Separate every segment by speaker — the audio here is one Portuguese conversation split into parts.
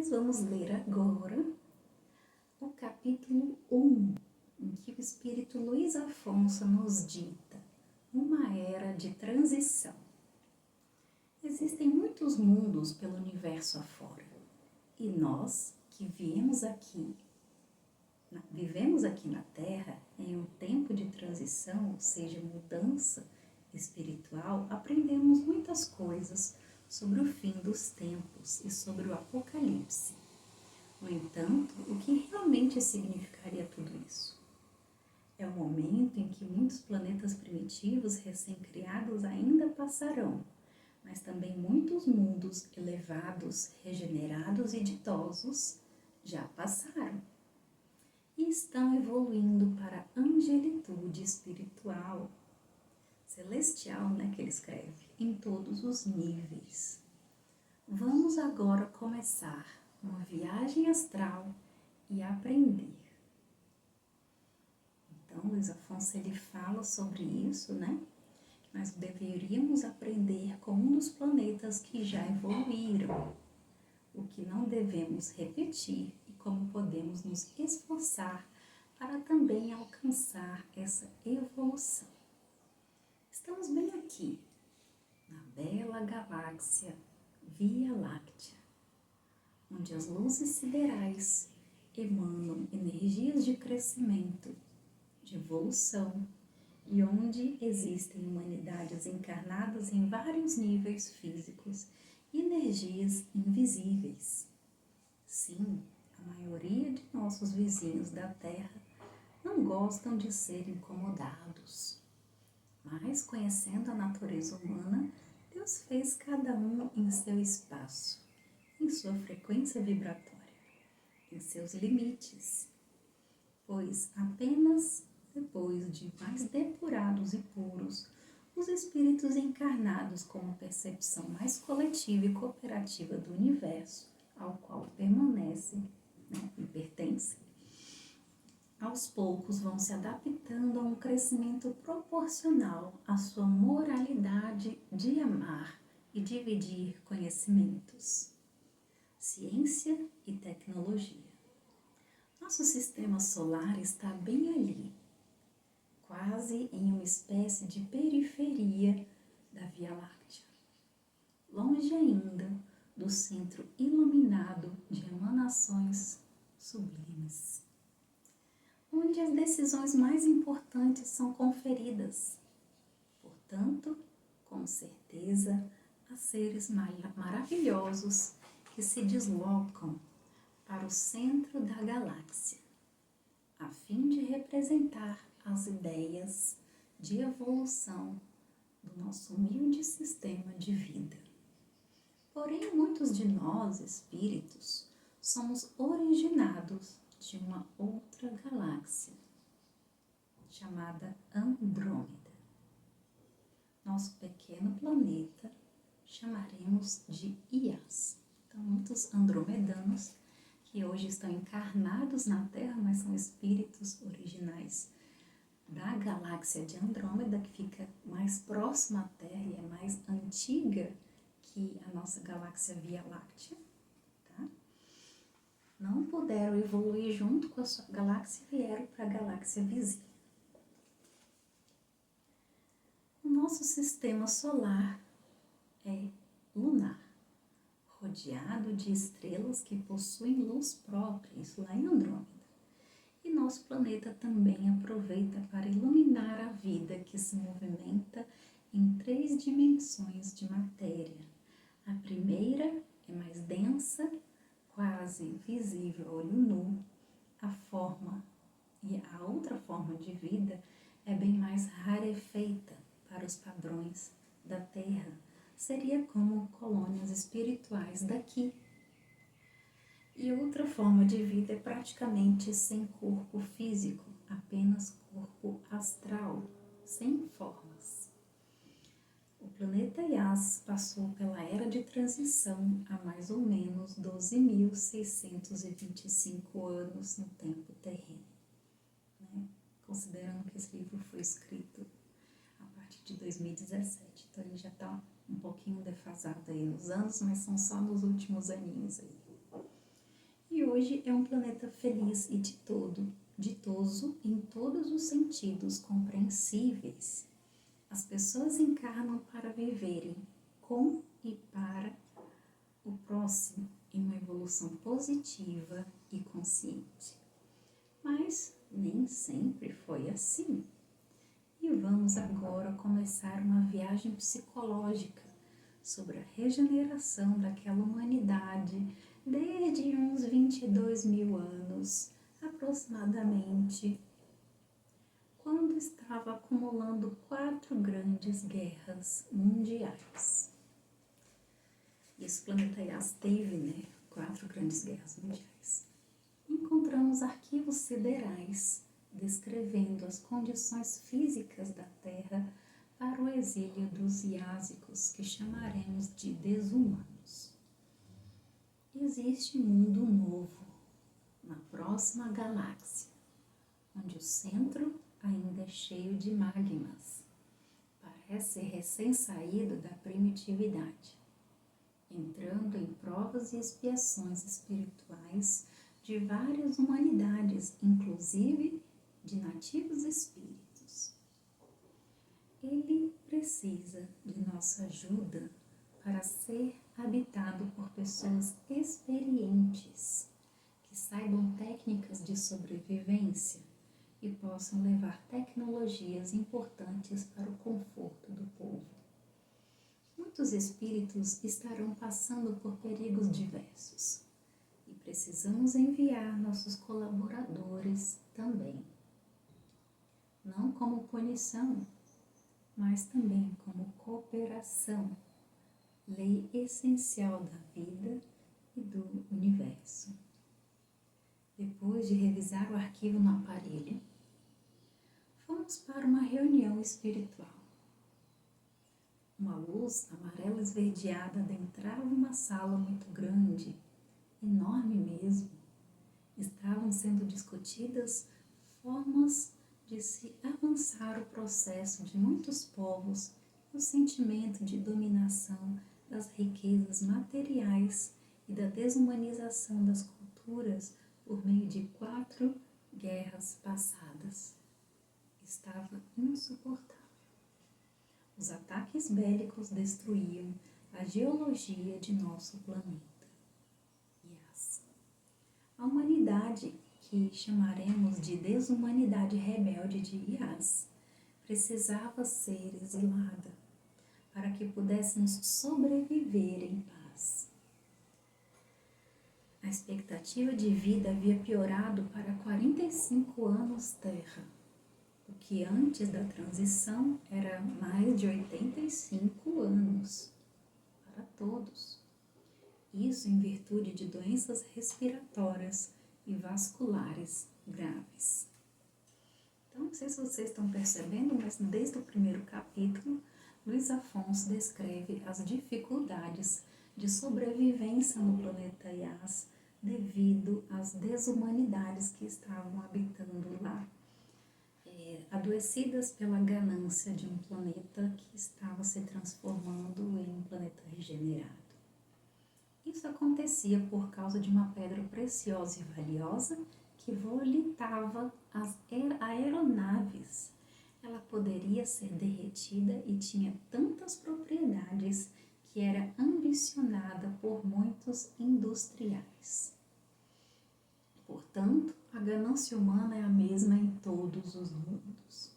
Speaker 1: nós vamos ler agora o capítulo 1, em que o Espírito Luiz Afonso nos dita uma era de transição. Existem muitos mundos pelo universo afora, e nós que vivemos aqui na Terra em um tempo de transição, ou seja, mudança espiritual, aprendemos muitas coisas sobre o fim dos tempos e sobre o Apocalipse. No entanto, o que realmente significaria tudo isso? É o momento em que muitos planetas primitivos recém-criados ainda passarão, mas também muitos mundos elevados, regenerados e ditosos já passaram e estão evoluindo para a angelitude espiritual, celestial, que ele escreve, em todos os níveis. Vamos agora começar uma viagem astral e aprender. Então, Luiz Afonso, ele fala sobre isso, que nós deveríamos aprender com um dos planetas que já evoluíram, o que não devemos repetir e como podemos nos esforçar para também alcançar essa evolução. Estamos bem aqui, na bela galáxia Via Láctea, onde as luzes siderais emanam energias de crescimento, de evolução, e onde existem humanidades encarnadas em vários níveis físicos e energias invisíveis. Sim, a maioria de nossos vizinhos da Terra não gostam de ser incomodados, mas conhecendo a natureza humana, Deus fez cada um em seu espaço, em sua frequência vibratória, em seus limites, pois apenas depois de mais depurados e puros, os espíritos encarnados com uma percepção mais coletiva e cooperativa do universo, ao qual permanecem e pertencem, aos poucos vão se adaptando a um crescimento proporcional à sua moralidade de amar e dividir conhecimentos, ciência e tecnologia. Nosso sistema solar está bem ali, quase em uma espécie de periferia da Via Láctea, longe ainda do centro iluminado de emanações sublimes, onde as decisões mais importantes são conferidas. Portanto, com certeza, há seres maravilhosos que se deslocam para o centro da galáxia, a fim de representar as ideias de evolução do nosso humilde sistema de vida. Porém, muitos de nós, espíritos, somos originados de uma outra galáxia, chamada Andrômeda. Nosso pequeno planeta chamaremos de Iás. Então, muitos andromedanos que hoje estão encarnados na Terra, mas são espíritos originais da galáxia de Andrômeda, que fica mais próxima à Terra e é mais antiga que a nossa galáxia Via Láctea, não puderam evoluir junto com a sua galáxia e vieram para a galáxia vizinha. O nosso sistema solar é lunar, rodeado de estrelas que possuem luz própria, isso lá em Andrômeda. E nosso planeta também aproveita para iluminar a vida que se movimenta em 3 dimensões de matéria. A primeira é mais densa, quase visível a olho nu. A outra forma de vida é bem mais rarefeita para os padrões da Terra. Seria como colônias espirituais daqui. E outra forma de vida é praticamente sem corpo físico, apenas corpo astral, sem formas. O planeta Iás passou pela era de transição há mais ou menos 12.625 anos no tempo terreno. Considerando que esse livro foi escrito a partir de 2017, então ele já está um pouquinho defasado aí nos anos, mas são só nos últimos aninhos aí. hoje é um planeta feliz e ditoso em todos os sentidos compreensíveis. As pessoas encarnam para viverem com e para o próximo em uma evolução positiva e consciente. Mas nem sempre foi assim. E vamos agora começar uma viagem psicológica sobre a regeneração daquela humanidade desde uns 22 mil anos, aproximadamente, quando estava acumulando 4 grandes guerras mundiais. Esse planeta Yas teve, né, 4 grandes guerras mundiais. Encontramos arquivos siderais descrevendo as condições físicas da Terra para o exílio dos Iásicos, que chamaremos de desumanos. Existe um mundo novo na próxima galáxia, onde o centro ainda é cheio de magmas. Parece recém-saído da primitividade, entrando em provas e expiações espirituais de várias humanidades, inclusive de nativos espíritos. Ele precisa de nossa ajuda para ser habitado por pessoas experientes, que saibam técnicas de sobrevivência e possam levar tecnologias importantes para o conforto do povo. Muitos espíritos estarão passando por perigos diversos e precisamos enviar nossos colaboradores também. Não como punição, mas também como cooperação, lei essencial da vida e do universo. Depois de revisar o arquivo no aparelho, fomos para uma reunião espiritual. Uma luz amarela esverdeada adentrava uma sala muito grande, enorme mesmo. Estavam sendo discutidas formas de se avançar o processo de muitos povos e o sentimento de dominação das riquezas materiais e da desumanização das culturas por meio de 4 guerras passadas. Estava insuportável. Os ataques bélicos destruíam a geologia de nosso planeta. Yas. A humanidade, que chamaremos de desumanidade rebelde de Yas, precisava ser exilada para que pudéssemos sobreviver em paz. A expectativa de vida havia piorado para 45 anos Terra, o que antes da transição era mais de 85 anos para todos. Isso em virtude de doenças respiratórias e vasculares graves. Então, não sei se vocês estão percebendo, mas desde o primeiro capítulo, Luiz Afonso descreve as dificuldades de sobrevivência no planeta Yas devido às desumanidades que estavam habitando lá, adoecidas pela ganância de um planeta que estava se transformando em um planeta regenerado. Isso acontecia por causa de uma pedra preciosa e valiosa que volitava as aeronaves. Ela poderia ser derretida e tinha tantas propriedades que era ambicionada por muitos industriais. Portanto, a ganância humana é a mesma em todos os mundos.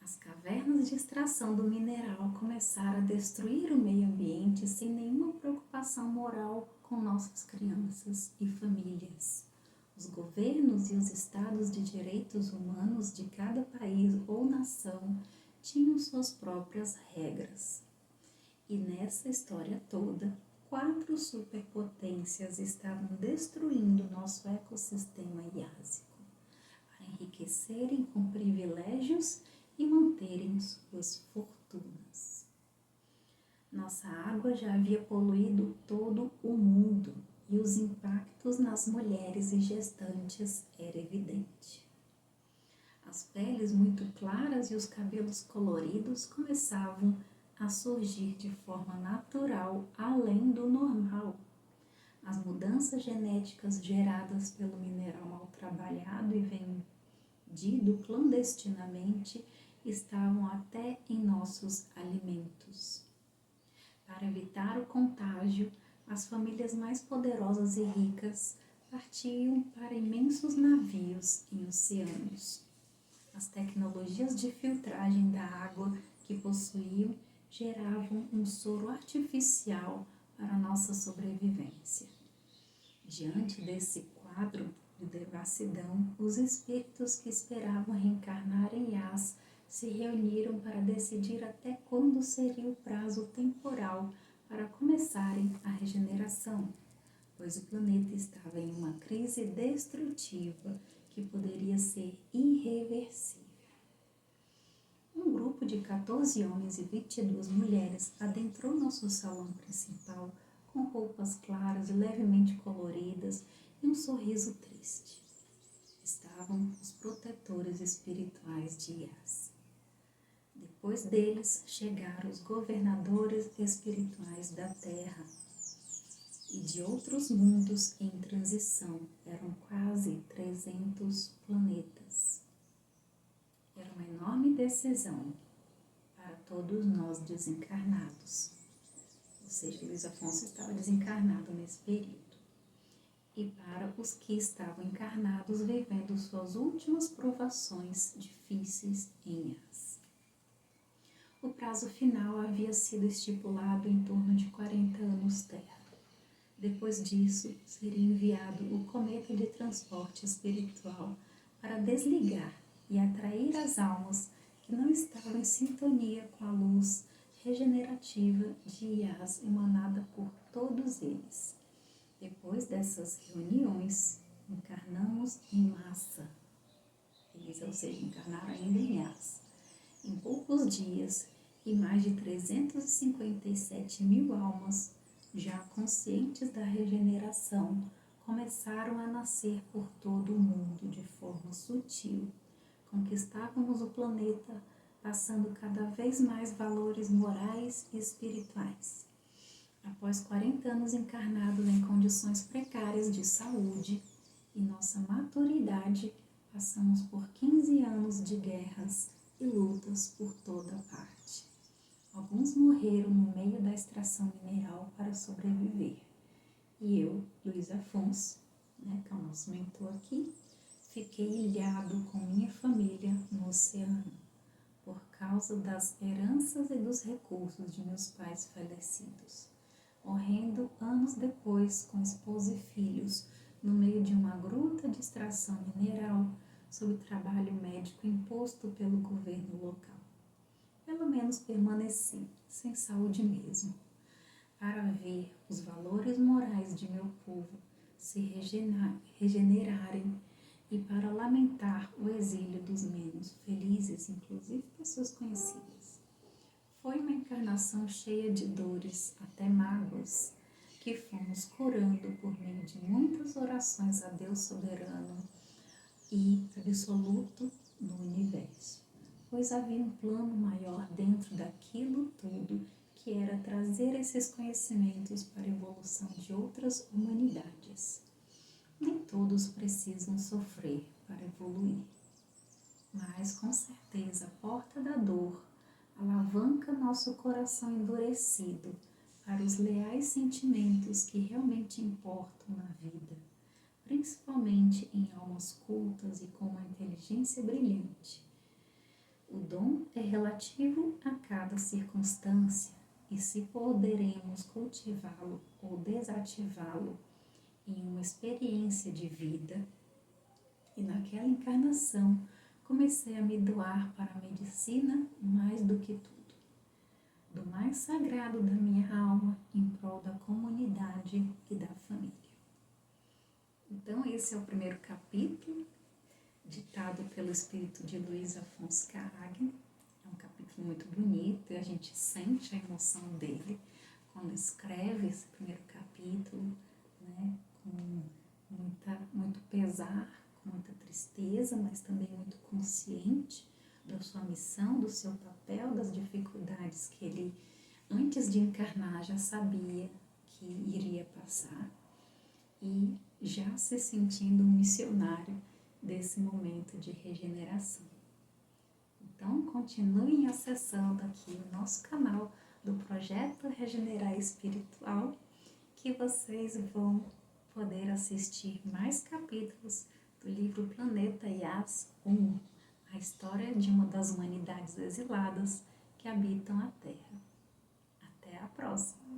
Speaker 1: As cavernas de extração do mineral começaram a destruir o meio ambiente sem nenhuma preocupação moral com nossas crianças e famílias. Os governos e os estados de direitos humanos de cada país ou nação tinham suas próprias regras. E nessa história toda, 4 superpotências estavam destruindo nosso ecossistema iásico para enriquecerem com privilégios e manterem suas fortunas. Nossa água já havia poluído todo o mundo e os impactos nas mulheres e gestantes era evidente. As peles muito claras e os cabelos coloridos começavam a surgir de forma natural, além do normal. As mudanças mudanças genéticas geradas pelo mineral mal trabalhado e vendido clandestinamente estavam até em nossos alimentos. Para evitar o contágio, as famílias mais poderosas e ricas partiam para imensos navios em oceanos. As tecnologias de filtragem da água que possuíam geravam um soro artificial para nossa sobrevivência. Diante desse quadro de devassidão, os espíritos que esperavam reencarnar em Yas se reuniram para decidir até quando seria o prazo temporal para começarem a regeneração, pois o planeta estava em uma crise destrutiva que poderia ser irreversível. Um grupo de 14 homens e 22 mulheres adentrou nosso salão principal com roupas claras e levemente coloridas e um sorriso triste. Estavam os protetores espirituais de Yas. Depois deles chegaram os governadores espirituais da Terra e de outros mundos em transição. Eram quase 300 planetas. Era uma enorme decisão para todos nós desencarnados. Ou seja, Luiz Afonso estava desencarnado nesse período. E para os que estavam encarnados vivendo suas últimas provações difíceis em Yas. O prazo final havia sido estipulado em torno de 40 anos Terra. Depois disso, seria enviado o cometa de transporte espiritual para desligar e atrair as almas que não estavam em sintonia com a luz regenerativa de Yas emanada por todos eles. Depois dessas reuniões, encarnamos em massa. Eles, ou seja, encarnaram ainda em Yas. Em poucos dias, e mais de 357 mil almas, já conscientes da regeneração, começaram a nascer por todo o mundo de forma sutil. Conquistávamos o planeta, passando cada vez mais valores morais e espirituais. Após 40 anos encarnados em condições precárias de saúde e nossa maturidade, passamos por 15 anos de guerras e lutas por toda parte. Alguns morreram no meio da extração mineral para sobreviver. E eu, Luiz Afonso, que é o nosso mentor aqui, fiquei ilhado com minha família no oceano, por causa das heranças e dos recursos de meus pais falecidos, morrendo anos depois com esposa e filhos, no meio de uma gruta de extração mineral, sob trabalho médico imposto pelo governo local. Pelo menos permaneci, sem saúde mesmo, para ver os valores morais de meu povo se regenerarem e para lamentar o exílio dos menos felizes, inclusive pessoas conhecidas. Foi uma encarnação cheia de dores, até mágoas, que fomos curando por meio de muitas orações a Deus soberano e absoluto no universo, pois havia um plano maior dentro daquilo tudo, que era trazer esses conhecimentos para a evolução de outras humanidades. Nem todos precisam sofrer para evoluir, mas com certeza a porta da dor alavanca nosso coração endurecido para os leais sentimentos que realmente importam na vida, principalmente em almas cultas e com uma inteligência brilhante. O dom é relativo a cada circunstância, e se poderemos cultivá-lo ou desativá-lo em uma experiência de vida. E naquela encarnação comecei a me doar para a medicina mais do que tudo, do mais sagrado da minha alma, em prol da comunidade e da família. Então esse é o primeiro capítulo, ditado pelo espírito de Luiz Afonso Caragna. É um capítulo muito bonito e a gente sente a emoção dele quando escreve esse primeiro capítulo, com muito pesar, com muita tristeza, mas também muito consciente da sua missão, do seu papel, das dificuldades que ele, antes de encarnar, já sabia que iria passar. E e já se sentindo um missionário desse momento de regeneração. Então, continuem acessando aqui o nosso canal do Projeto Regenerar Espiritual, que vocês vão poder assistir mais capítulos do livro Planeta Yas 1, a história de uma das humanidades exiladas que habitam a Terra. Até a próxima!